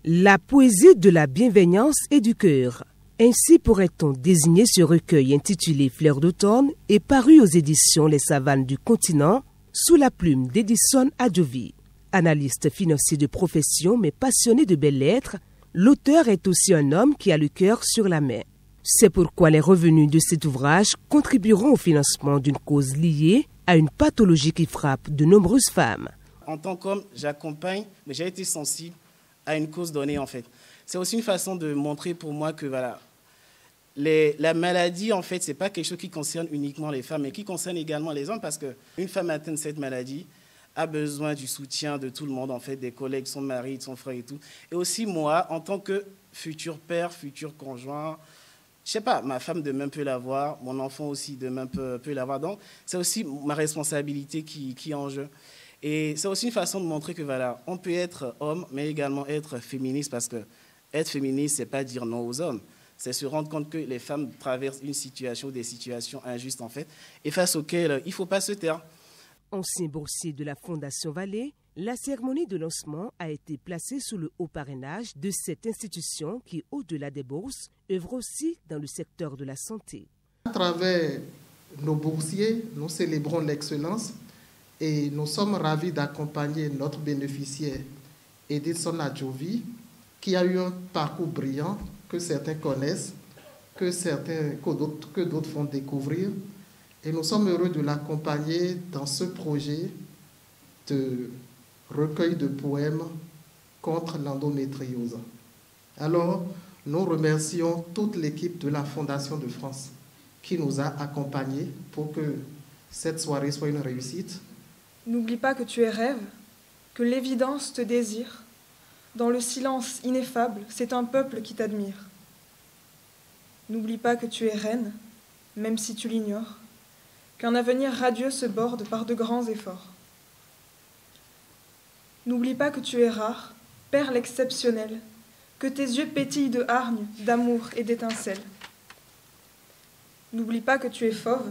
La poésie de la bienveillance et du cœur. Ainsi pourrait-on désigner ce recueil intitulé Fleurs d'automne et paru aux éditions Les Savanes du Continent sous la plume d'Edison Adjovi. Analyste financier de profession mais passionné de belles lettres, l'auteur est aussi un homme qui a le cœur sur la main. C'est pourquoi les revenus de cet ouvrage contribueront au financement d'une cause liée à une pathologie qui frappe de nombreuses femmes. En tant qu'homme, j'accompagne, mais j'ai été sensible à une cause donnée en fait. C'est aussi une façon de montrer pour moi que voilà, la maladie en fait, c'est pas quelque chose qui concerne uniquement les femmes, mais qui concerne également les hommes parce qu'une femme atteinte de cette maladie a besoin du soutien de tout le monde en fait, des collègues, son mari, son frère et tout. Et aussi moi, en tant que futur père, futur conjoint, je sais pas, ma femme demain peut l'avoir, mon enfant aussi demain peut l'avoir. Donc c'est aussi ma responsabilité qui est en jeu. Et c'est aussi une façon de montrer que voilà, on peut être homme, mais également être féministe, parce que être féministe, c'est pas dire non aux hommes, c'est se rendre compte que les femmes traversent une situation, des situations injustes en fait, et face auxquelles il faut pas se taire. Ancien boursier de la Fondation Vallée, la cérémonie de lancement a été placée sous le haut parrainage de cette institution qui, au-delà des bourses, œuvre aussi dans le secteur de la santé. À travers nos boursiers, nous célébrons l'excellence. Et nous sommes ravis d'accompagner notre bénéficiaire, Edison Adjovi, qui a eu un parcours brillant que certains connaissent, que d'autres font découvrir. Et nous sommes heureux de l'accompagner dans ce projet de recueil de poèmes contre l'endométriose. Alors, nous remercions toute l'équipe de la Fondation de France qui nous a accompagnés pour que cette soirée soit une réussite. N'oublie pas que tu es rêve, que l'évidence te désire. Dans le silence ineffable, c'est un peuple qui t'admire. N'oublie pas que tu es reine, même si tu l'ignores, qu'un avenir radieux se borde par de grands efforts. N'oublie pas que tu es rare, perle exceptionnelle, que tes yeux pétillent de hargne, d'amour et d'étincelles. N'oublie pas que tu es fauve,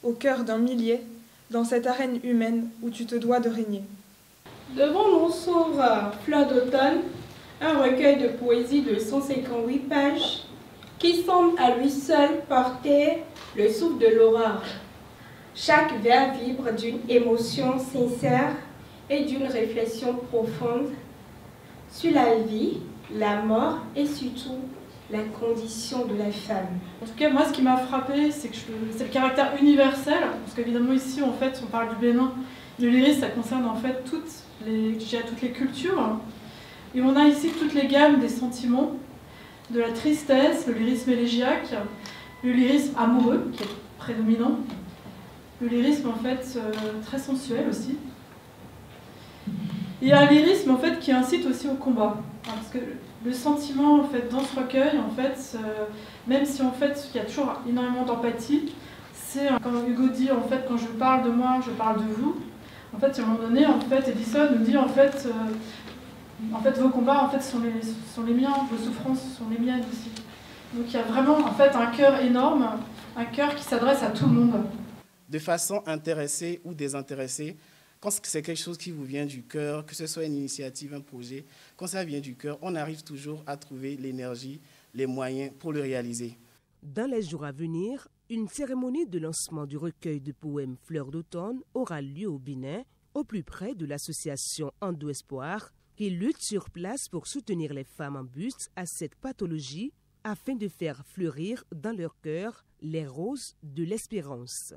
au cœur d'un millier, dans cette arène humaine où tu te dois de régner. Devant nous s'ouvre Fleurs d'automne, un recueil de poésie de 158 pages qui semble à lui seul porter le souffle de l'aurore. Chaque vers vibre d'une émotion sincère et d'une réflexion profonde sur la vie, la mort et surtout la condition de la femme. En tout cas, moi, ce qui m'a frappé, c'est le caractère universel, parce qu'évidemment ici, en fait, on parle du Bénin. Le lyrisme, ça concerne en fait toutes les cultures. Et on a ici toutes les gammes des sentiments, de la tristesse, le lyrisme élégiaque, le lyrisme amoureux, qui est prédominant, le lyrisme, en fait, très sensuel aussi. Il y a un lyrisme, en fait, qui incite aussi au combat. Parce que le sentiment, en fait, dans ce recueil, en fait, même si, en fait, il y a toujours énormément d'empathie, c'est, comme Hugo dit, en fait, quand je parle de moi, je parle de vous. En fait, à un moment donné, en fait, Edison nous dit, en fait, vos combats, en fait, sont les miens, vos souffrances sont les miennes aussi. Donc, il y a vraiment, en fait, un cœur énorme, un cœur qui s'adresse à tout le monde. De façon intéressée ou désintéressée, quand c'est quelque chose qui vous vient du cœur, que ce soit une initiative, un projet, quand ça vient du cœur, on arrive toujours à trouver l'énergie, les moyens pour le réaliser. Dans les jours à venir, une cérémonie de lancement du recueil de poèmes Fleurs d'automne aura lieu au Bénin, au plus près de l'association Endo Espoir, qui lutte sur place pour soutenir les femmes en buste à cette pathologie afin de faire fleurir dans leur cœur les roses de l'espérance.